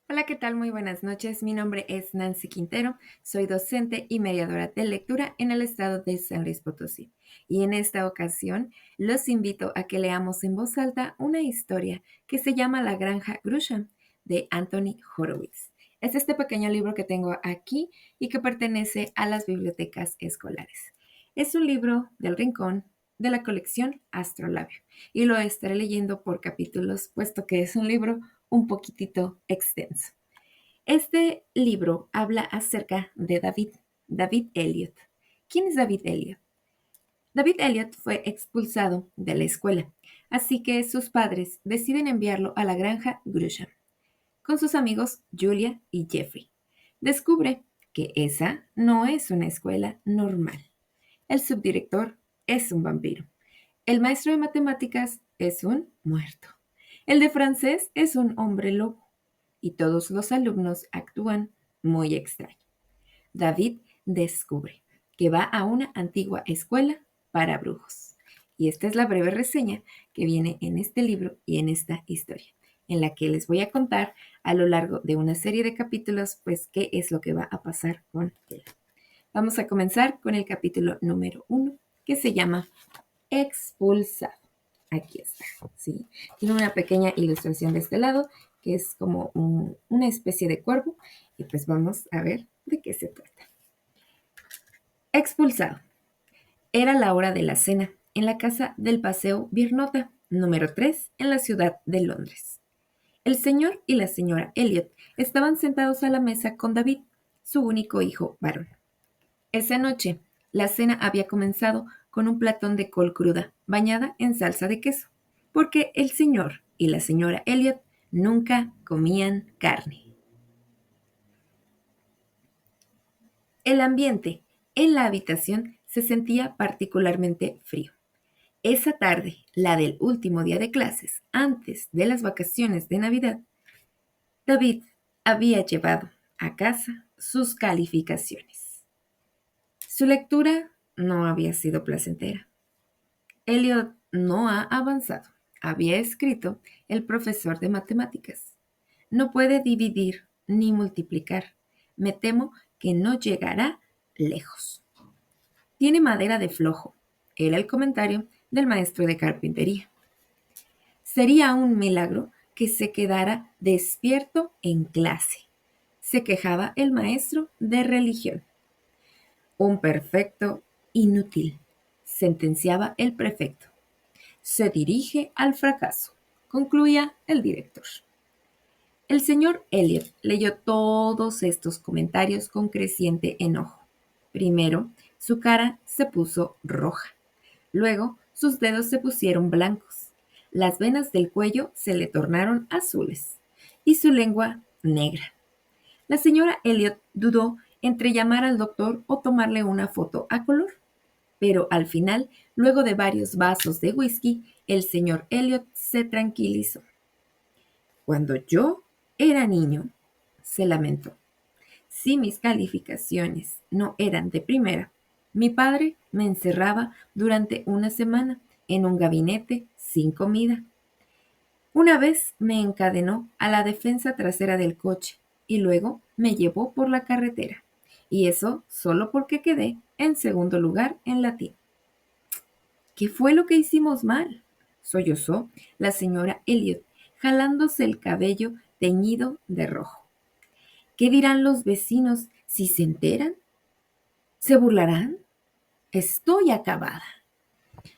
Hola, ¿qué tal? Muy buenas noches. Mi nombre es Nancy Quintero. Soy docente y mediadora de lectura en el estado de San Luis Potosí. Y en esta ocasión los invito a que leamos en voz alta una historia que se llama La Granja Grisham de Anthony Horowitz. Es este pequeño libro que tengo aquí y que pertenece a las bibliotecas escolares. Es un libro del Rincón de la colección Astrolabio y lo estaré leyendo por capítulos, puesto que es un libro un poquitito extenso. Este libro habla acerca de David Elliot. ¿Quién es David Elliot? David Elliot fue expulsado de la escuela, así que sus padres deciden enviarlo a la granja Grisham con sus amigos Julia y Jeffrey. Descubre que esa no es una escuela normal. El subdirector es un vampiro. El maestro de matemáticas es un muerto. El de francés es un hombre lobo. Y todos los alumnos actúan muy extraño. David descubre que va a una antigua escuela para brujos. Y esta es la breve reseña que viene en este libro y en esta historia, en la que les voy a contar a lo largo de una serie de capítulos, pues, qué es lo que va a pasar con él. Vamos a comenzar con el capítulo número 1, que se llama Expulsado. Aquí está, ¿sí? Tiene una pequeña ilustración de este lado, que es como una especie de cuervo, y pues vamos a ver de qué se trata. Expulsado. Era la hora de la cena en la casa del Paseo Virnota, número 3, en la ciudad de Londres. El señor y la señora Elliot estaban sentados a la mesa con David, su único hijo varón. Esa noche, la cena había comenzado con un platón de col cruda, bañada en salsa de queso, porque el señor y la señora Elliot nunca comían carne. El ambiente en la habitación se sentía particularmente frío. Esa tarde, la del último día de clases, antes de las vacaciones de Navidad, David había llevado a casa sus calificaciones. Su lectura no había sido placentera. Elliot no ha avanzado, había escrito el profesor de matemáticas. No puede dividir ni multiplicar. Me temo que no llegará lejos. Tiene madera de flojo, era el comentario del maestro de carpintería. Sería un milagro que se quedara despierto en clase, se quejaba el maestro de religión. Un perfecto inútil, sentenciaba el prefecto. Se dirige al fracaso, concluía el director. El señor Elliot leyó todos estos comentarios con creciente enojo. Primero, su cara se puso roja. Luego, sus dedos se pusieron blancos. Las venas del cuello se le tornaron azules y su lengua negra. La señora Elliot dudó entre llamar al doctor o tomarle una foto a color. Pero al final, luego de varios vasos de whisky, el señor Elliot se tranquilizó. Cuando yo era niño, se lamentó, si mis calificaciones no eran de primera, mi padre me encerraba durante una semana en un gabinete sin comida. Una vez me encadenó a la defensa trasera del coche y luego me llevó por la carretera. Y eso solo porque quedé en segundo lugar en latín. ¿Qué fue lo que hicimos mal? Sollozó la señora Elliot, jalándose el cabello teñido de rojo. ¿Qué dirán los vecinos si se enteran? ¿Se burlarán? Estoy acabada.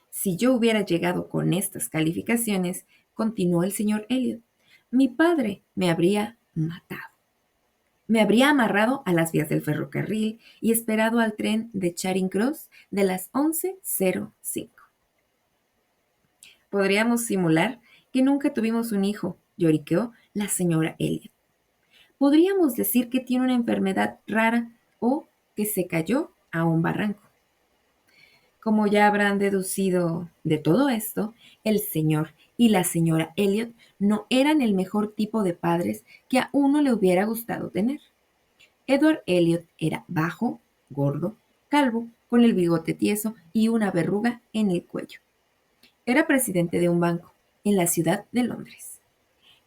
Si yo hubiera llegado con estas calificaciones, continuó el señor Elliot, mi padre me habría matado. Me habría amarrado a las vías del ferrocarril y esperado al tren de Charing Cross de las 11:05. Podríamos simular que nunca tuvimos un hijo, lloriqueó la señora Elliot. Podríamos decir que tiene una enfermedad rara o que se cayó a un barranco. Como ya habrán deducido de todo esto, el señor y la señora Elliot no eran el mejor tipo de padres que a uno le hubiera gustado tener. Edward Elliot era bajo, gordo, calvo, con el bigote tieso y una verruga en el cuello. Era presidente de un banco en la ciudad de Londres.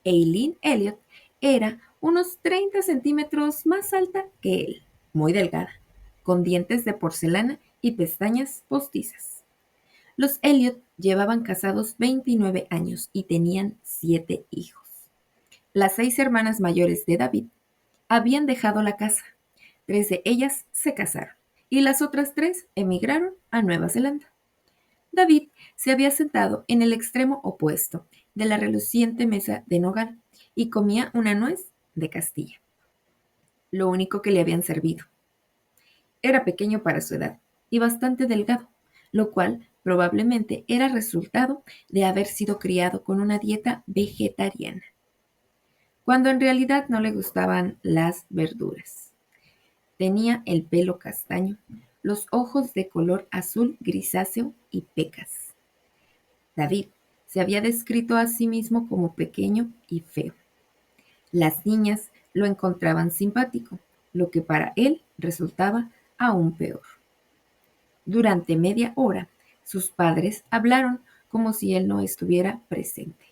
Eileen Elliot era unos 30 centímetros más alta que él, muy delgada, con dientes de porcelana y pestañas postizas. Los Elliot llevaban casados 29 años y tenían 7 hijos. Las 6 hermanas mayores de David habían dejado la casa. 3 de ellas se casaron y las otras 3 emigraron a Nueva Zelanda. David se había sentado en el extremo opuesto de la reluciente mesa de nogal y comía una nuez de Castilla, lo único que le habían servido. Era pequeño para su edad y bastante delgado, lo cual probablemente era resultado de haber sido criado con una dieta vegetariana, cuando en realidad no le gustaban las verduras. Tenía el pelo castaño, los ojos de color azul grisáceo y pecas. David se había descrito a sí mismo como pequeño y feo. Las niñas lo encontraban simpático, lo que para él resultaba aún peor. Durante media hora, sus padres hablaron como si él no estuviera presente.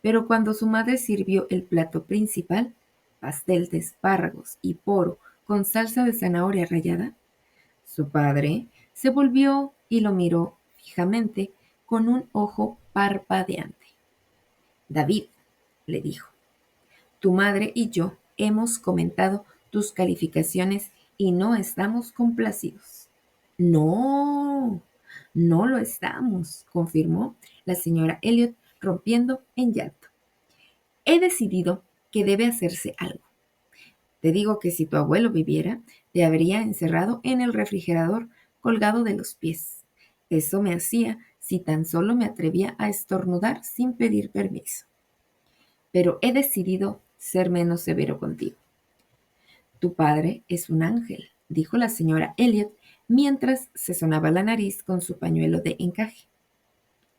Pero cuando su madre sirvió el plato principal, pastel de espárragos y poro con salsa de zanahoria rallada, su padre se volvió y lo miró fijamente con un ojo parpadeante. David, le dijo, tu madre y yo hemos comentado tus calificaciones y no estamos complacidos. No, no lo estamos, confirmó la señora Elliot rompiendo en llanto. He decidido que debe hacerse algo. Te digo que si tu abuelo viviera, te habría encerrado en el refrigerador colgado de los pies. Eso me hacía si tan solo me atrevía a estornudar sin pedir permiso. Pero he decidido ser menos severo contigo. Tu padre es un ángel, dijo la señora Elliot mientras se sonaba la nariz con su pañuelo de encaje.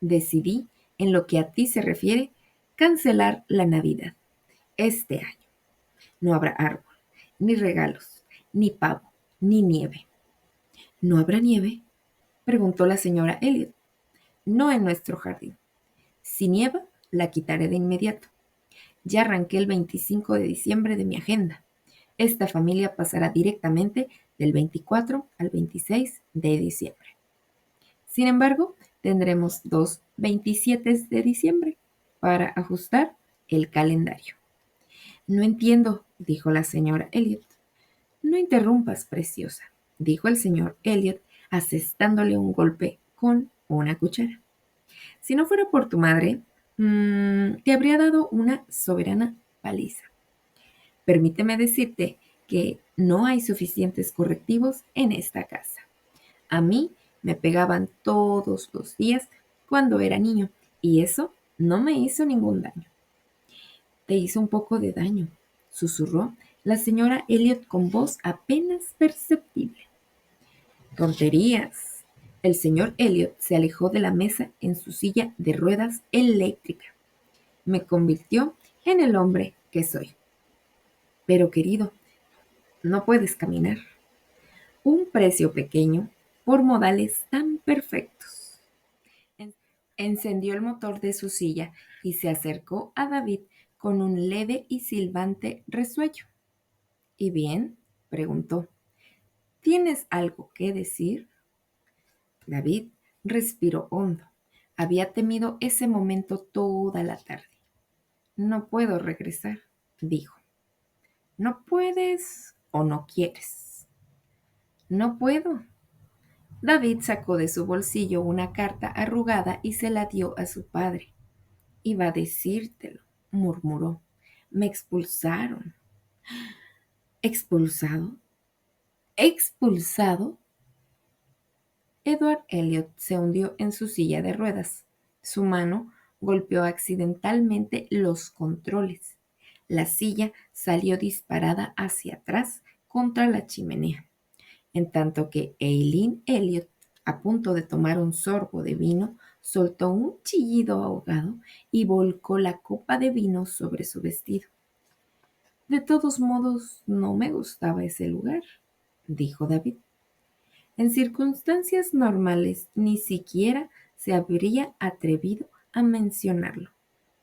Decidí, en lo que a ti se refiere, cancelar la Navidad este año. No habrá árbol, ni regalos, ni pavo, ni nieve. ¿No habrá nieve?, preguntó la señora Elliot. No en nuestro jardín. Si nieva, la quitaré de inmediato. Ya arranqué el 25 de diciembre de mi agenda. Esta familia pasará directamente del 24 al 26 de diciembre. Sin embargo, tendremos 2 27 de diciembre para ajustar el calendario. No entiendo, dijo la señora Elliot. No interrumpas, preciosa, dijo el señor Elliot, asestándole un golpe con una cuchara. Si no fuera por tu madre, te habría dado una soberana paliza. Permíteme decirte que no hay suficientes correctivos en esta casa. A mí me pegaban todos los días cuando era niño y eso no me hizo ningún daño. Te hizo un poco de daño, susurró la señora Elliot con voz apenas perceptible. Tonterías. El señor Elliot se alejó de la mesa en su silla de ruedas eléctrica. Me convirtió en el hombre que soy. Pero querido, no puedes caminar. Un precio pequeño por modales tan perfectos. Encendió el motor de su silla y se acercó a David con un leve y silbante resuello. ¿Y bien?, preguntó. ¿Tienes algo que decir? David respiró hondo. Había temido ese momento toda la tarde. No puedo regresar, dijo. ¿No puedes o no quieres? No puedo. David sacó de su bolsillo una carta arrugada y se la dio a su padre. Iba a decírtelo, murmuró. Me expulsaron. ¿Expulsado? ¿Expulsado? Edward Elliot se hundió en su silla de ruedas. Su mano golpeó accidentalmente los controles. La silla salió disparada hacia atrás contra la chimenea, en tanto que Eileen Elliot, a punto de tomar un sorbo de vino, soltó un chillido ahogado y volcó la copa de vino sobre su vestido. De todos modos, no me gustaba ese lugar, dijo David. En circunstancias normales ni siquiera se habría atrevido a mencionarlo,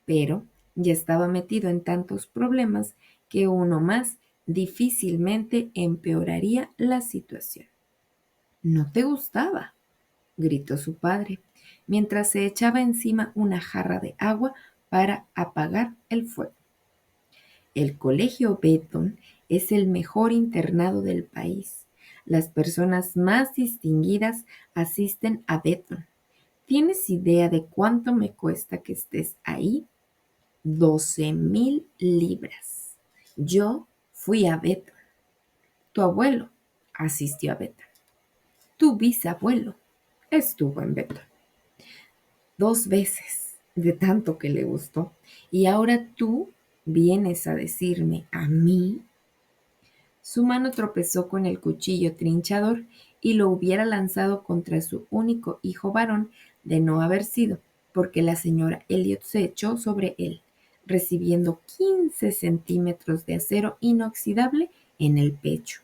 pero ya estaba metido en tantos problemas que uno más difícilmente empeoraría la situación. ¿No te gustaba?, gritó su padre, mientras se echaba encima una jarra de agua para apagar el fuego. El Colegio Benton es el mejor internado del país. Las personas más distinguidas asisten a Benton. ¿Tienes idea de cuánto me cuesta que estés ahí? 12,000 libras. Yo fui a Benton. Tu abuelo asistió a Benton. Tu bisabuelo estuvo en Benton 2 veces, de tanto que le gustó. Y ahora tú vienes a decirme a mí. Su mano tropezó con el cuchillo trinchador y lo hubiera lanzado contra su único hijo varón de no haber sido, porque la señora Elliot se echó sobre él, recibiendo 15 centímetros de acero inoxidable en el pecho.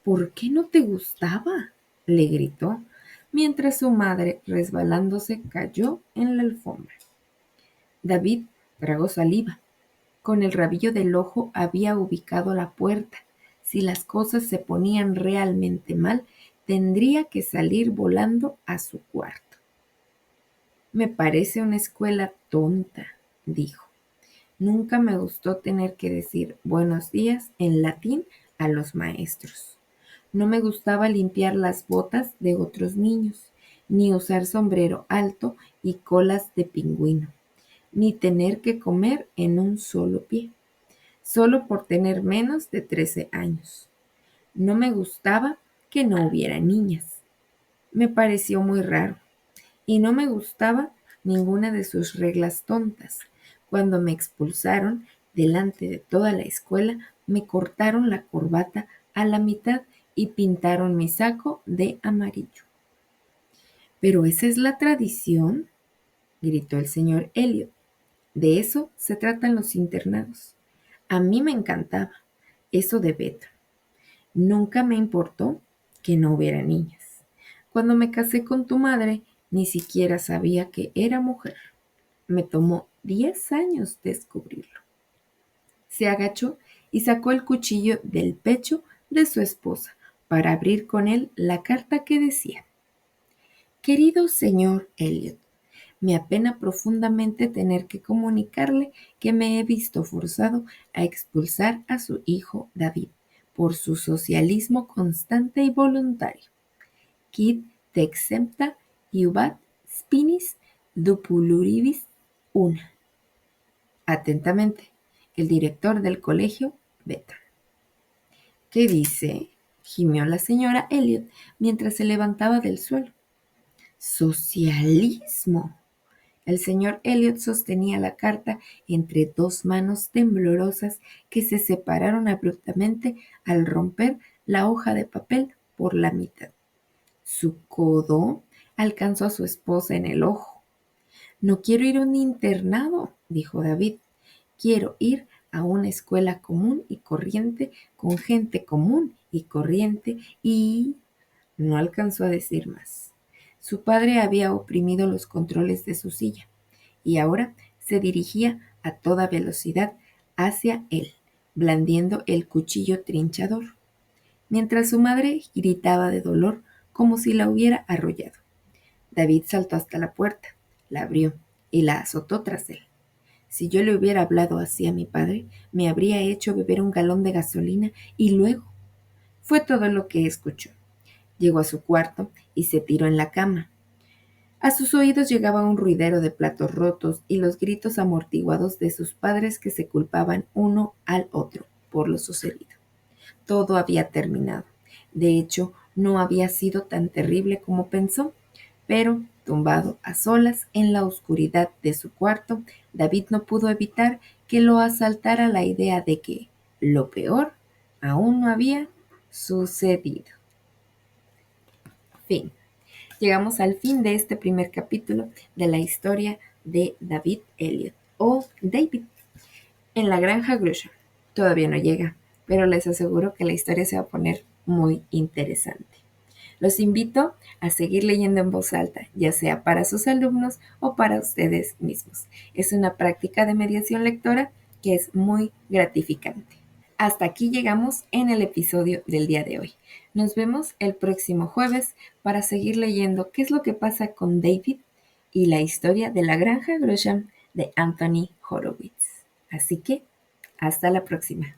¿Por qué no te gustaba?, le gritó, mientras su madre, resbalándose, cayó en la alfombra. David tragó saliva. Con el rabillo del ojo había ubicado la puerta. Si las cosas se ponían realmente mal, tendría que salir volando a su cuarto. Me parece una escuela tonta, dijo. Nunca me gustó tener que decir buenos días en latín a los maestros. No me gustaba limpiar las botas de otros niños, ni usar sombrero alto y colas de pingüino, ni tener que comer en un solo pie, solo por tener menos de 13 años. No me gustaba que no hubiera niñas. Me pareció muy raro. Y no me gustaba ninguna de sus reglas tontas. Cuando me expulsaron delante de toda la escuela, me cortaron la corbata a la mitad y pintaron mi saco de amarillo. ¿Pero esa es la tradición?, gritó el señor Elliot. De eso se tratan los internados. A mí me encantaba eso de Betty. Nunca me importó que no hubiera niñas. Cuando me casé con tu madre, ni siquiera sabía que era mujer. Me tomó 10 años descubrirlo. Se agachó y sacó el cuchillo del pecho de su esposa para abrir con él la carta que decía: Querido señor Elliot, me apena profundamente tener que comunicarle que me he visto forzado a expulsar a su hijo David por su socialismo constante y voluntario. Quid te exempta iubat spinis dupuluribus una. Atentamente, el director del colegio, Benton. ¿Qué dice?, gimió la señora Elliot mientras se levantaba del suelo. ¡Socialismo! El señor Elliot sostenía la carta entre dos manos temblorosas que se separaron abruptamente al romper la hoja de papel por la mitad. Su codo alcanzó a su esposa en el ojo. No quiero ir a un internado, dijo David. Quiero ir a una escuela común y corriente, con gente común y corriente, y... No alcanzó a decir más. Su padre había oprimido los controles de su silla y ahora se dirigía a toda velocidad hacia él, blandiendo el cuchillo trinchador, mientras su madre gritaba de dolor como si la hubiera arrollado. David saltó hasta la puerta, la abrió y la azotó tras él. Si yo le hubiera hablado así a mi padre, me habría hecho beber un galón de gasolina y luego... Fue todo lo que escuchó. Llegó a su cuarto y se tiró en la cama. A sus oídos llegaba un ruidero de platos rotos y los gritos amortiguados de sus padres que se culpaban uno al otro por lo sucedido. Todo había terminado. De hecho, no había sido tan terrible como pensó, pero, tumbado a solas en la oscuridad de su cuarto, David no pudo evitar que lo asaltara la idea de que lo peor aún no había sucedido. Fin. Llegamos al fin de este primer capítulo de la historia de David Elliot, o David, en la granja Grusha. Todavía no llega, pero les aseguro que la historia se va a poner muy interesante. Los invito a seguir leyendo en voz alta, ya sea para sus alumnos o para ustedes mismos. Es una práctica de mediación lectora que es muy gratificante. Hasta aquí llegamos en el episodio del día de hoy. Nos vemos el próximo jueves para seguir leyendo qué es lo que pasa con David y la historia de la granja Gresham de Anthony Horowitz. Así que, hasta la próxima.